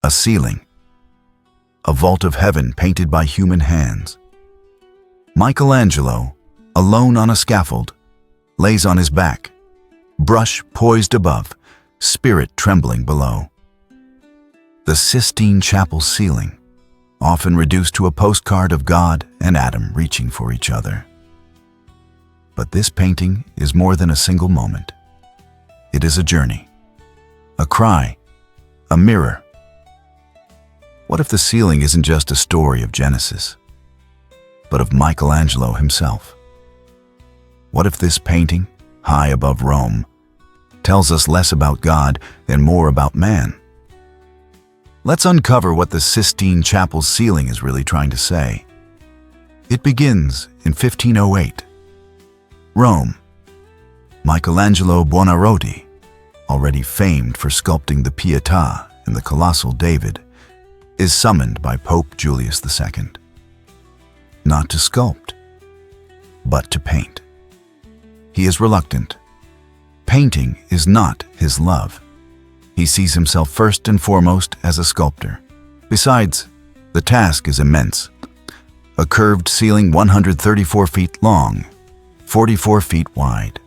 A ceiling. A vault of heaven painted by human hands. Michelangelo, alone on a scaffold, lays on his back, brush poised above, spirit trembling below. The Sistine Chapel Ceiling, often reduced to a postcard of God and Adam reaching for each other. But this painting is more than a single moment. It is a journey, a cry, a mirror. What if the ceiling isn't just a story of Genesis, but of Michelangelo himself? What if this painting, high above Rome, tells us less about God and more about man? Let's uncover what the Sistine Chapel Ceiling is really trying to say. It begins in 1508. Rome. Michelangelo Buonarroti, already famed for sculpting the Pietà and the colossal David, is summoned by Pope Julius II. Not to sculpt, but to paint. He is reluctant. Painting is not his love. He sees himself first and foremost as a sculptor. Besides, the task is immense. A curved ceiling 134 feet long, 44 feet wide.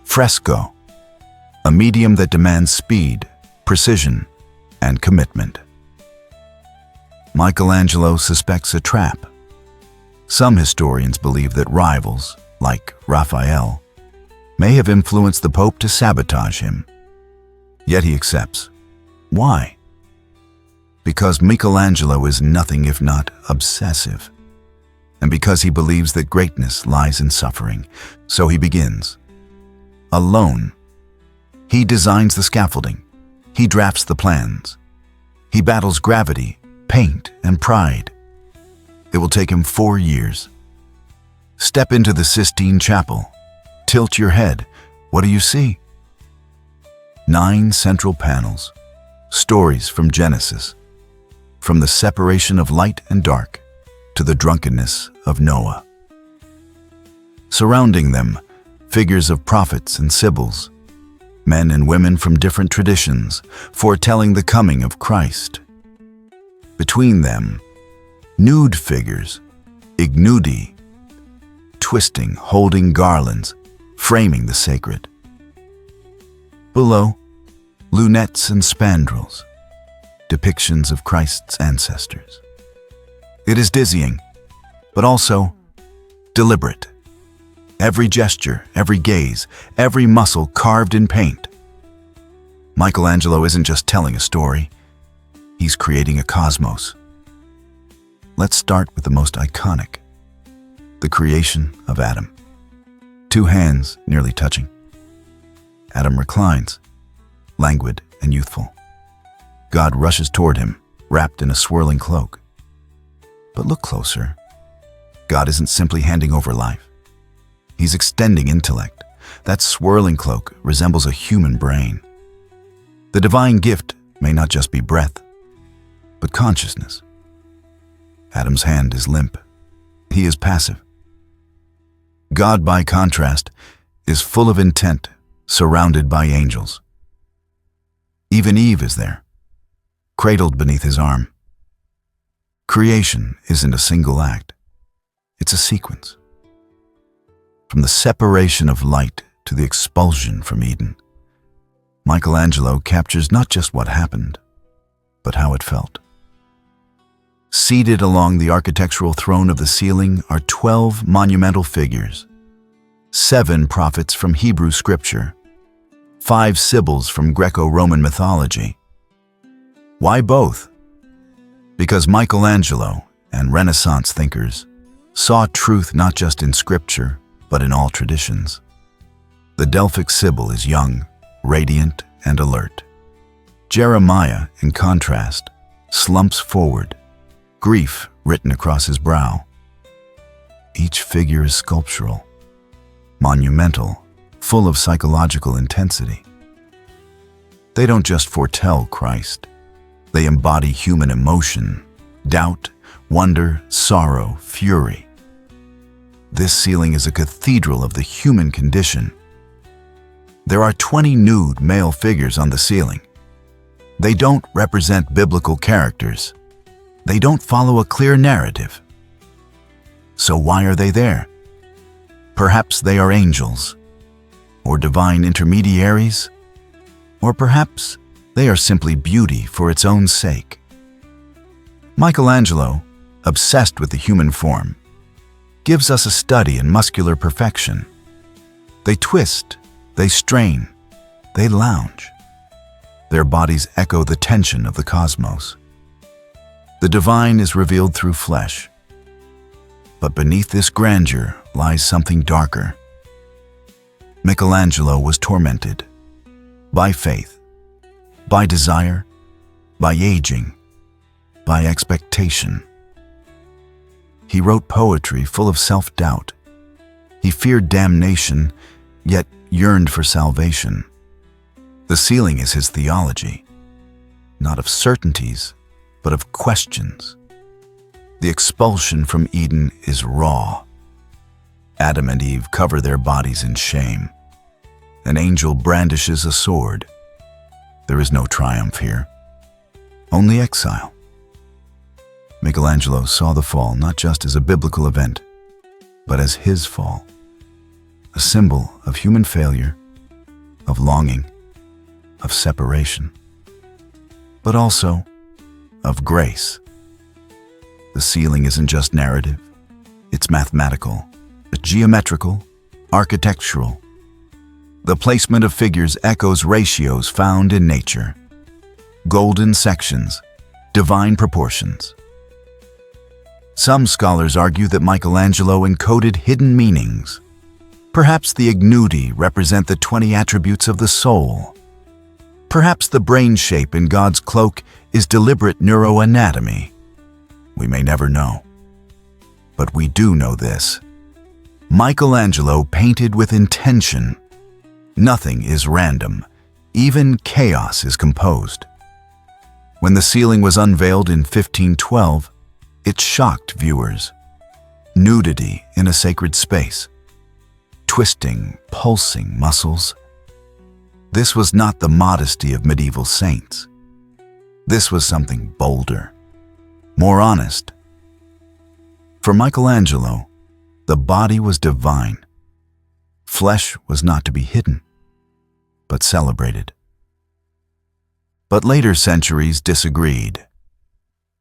Fresco, a medium that demands speed, precision, and commitment. Michelangelo suspects a trap. Some historians believe that rivals, like Raphael, may have influenced the Pope to sabotage him. Yet he accepts. Why? Because Michelangelo is nothing if not obsessive. And because he believes that greatness lies in suffering, so he begins. Alone. He designs the scaffolding. He drafts the plans. He battles gravity, paint, and pride. It will take him 4 years. Step into the Sistine Chapel. Tilt your head. What do you see? 9 central panels, stories from Genesis, from the separation of light and dark to the drunkenness of Noah. Surrounding them, figures of prophets and sibyls, men and women from different traditions, foretelling the coming of Christ. Between them, nude figures, ignudi, twisting, holding garlands, framing the sacred. Below, lunettes and spandrels, depictions of Christ's ancestors. It is dizzying, but also deliberate. Every gesture, every gaze, every muscle carved in paint. Michelangelo isn't just telling a story, he's creating a cosmos. Let's start with the most iconic, the creation of Adam. 2 hands nearly touching. Adam reclines, languid and youthful. God rushes toward him, wrapped in a swirling cloak. But look closer. God isn't simply handing over life. He's extending intellect. That swirling cloak resembles a human brain. The divine gift may not just be breath, but consciousness. Adam's hand is limp. He is passive. God, by contrast, is full of intent, surrounded by angels. Even Eve is there, cradled beneath his arm. Creation isn't a single act. It's a sequence. From the separation of light to the expulsion from Eden, Michelangelo captures not just what happened, but how it felt. Seated along the architectural throne of the ceiling are 12 monumental figures, 7 prophets from Hebrew scripture, 5 sibyls from Greco-Roman mythology. Why both? Because Michelangelo and Renaissance thinkers saw truth not just in scripture, but in all traditions. The Delphic Sibyl is young, radiant, and alert. Jeremiah, in contrast, slumps forward, grief written across his brow. Each figure is sculptural, monumental, full of psychological intensity. They don't just foretell Christ. They embody human emotion, doubt, wonder, sorrow, fury. This ceiling is a cathedral of the human condition. There are 20 nude male figures on the ceiling. They don't represent biblical characters. They don't follow a clear narrative. So why are they there? Perhaps they are angels, or divine intermediaries, or perhaps they are simply beauty for its own sake. Michelangelo, obsessed with the human form, gives us a study in muscular perfection. They twist, they strain, they lounge. Their bodies echo the tension of the cosmos. The divine is revealed through flesh. But beneath this grandeur lies something darker. Michelangelo was tormented by faith, by desire, by aging, by expectation. He wrote poetry full of self-doubt. He feared damnation, yet yearned for salvation. The ceiling is his theology, not of certainties, but of questions. The expulsion from Eden is raw. Adam and Eve cover their bodies in shame. An angel brandishes a sword. There is no triumph here, only exile. Michelangelo saw the fall not just as a biblical event, but as his fall, a symbol of human failure, of longing, of separation, but also of grace. The ceiling isn't just narrative, it's mathematical, geometrical, architectural. The placement of figures echoes ratios found in nature. Golden sections, divine proportions. Some scholars argue that Michelangelo encoded hidden meanings. Perhaps the ignudi represent the 20 attributes of the soul. Perhaps the brain shape in God's cloak is deliberate neuroanatomy. We may never know. But we do know this. Michelangelo painted with intention. Nothing is random. Even chaos is composed. When the ceiling was unveiled in 1512, it shocked viewers. Nudity in a sacred space. Twisting, pulsing muscles. This was not the modesty of medieval saints. This was something bolder, more honest. For Michelangelo, the body was divine. Flesh was not to be hidden, but celebrated. But later centuries disagreed.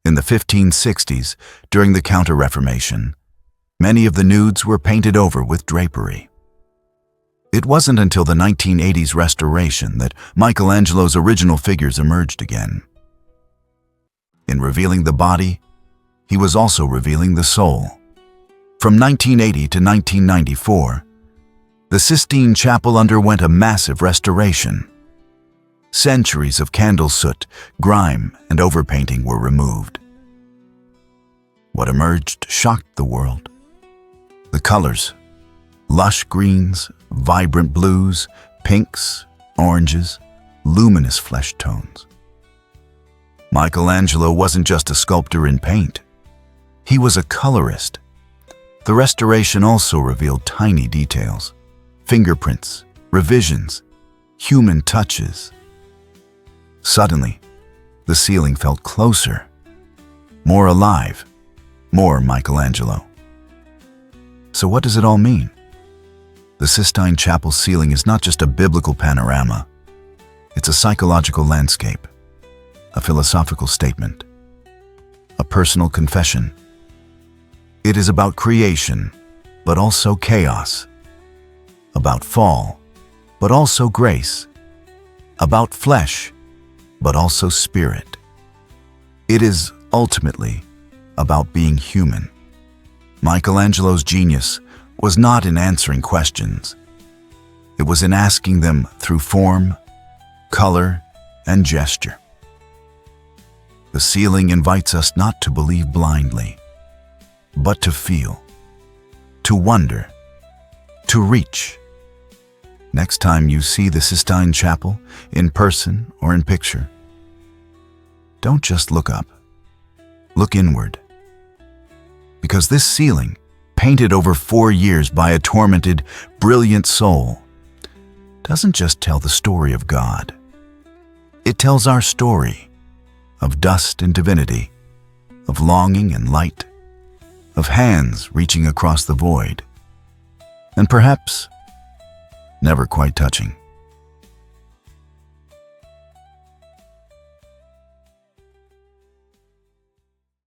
In the 1560s, during the Counter-Reformation, many of the nudes were painted over with drapery. It wasn't until the 1980s restoration that Michelangelo's original figures emerged again. In revealing the body, he was also revealing the soul. From 1980 to 1994, the Sistine Chapel underwent a massive restoration. Centuries of candle soot, grime, and overpainting were removed. What emerged shocked the world. The colors, lush greens, vibrant blues, pinks, oranges, luminous flesh tones. Michelangelo wasn't just a sculptor in paint. He was a colorist. The restoration also revealed tiny details, fingerprints, revisions, human touches. Suddenly, the ceiling felt closer, more alive, more Michelangelo. So what does it all mean? The Sistine Chapel ceiling is not just a biblical panorama. It's a psychological landscape, a philosophical statement, a personal confession. It is about creation, but also chaos, about fall, but also grace, about flesh, but also spirit. It is ultimately about being human. Michelangelo's genius was not in answering questions. It was in asking them through form, color, and gesture. The ceiling invites us not to believe blindly, but to feel, to wonder, to reach. Next time you see the Sistine Chapel, in person or in picture, don't just look up, look inward. Because this ceiling, painted over 4 years by a tormented, brilliant soul, doesn't just tell the story of God. It tells our story of dust and divinity, of longing and light, of hands reaching across the void, and perhaps never quite touching.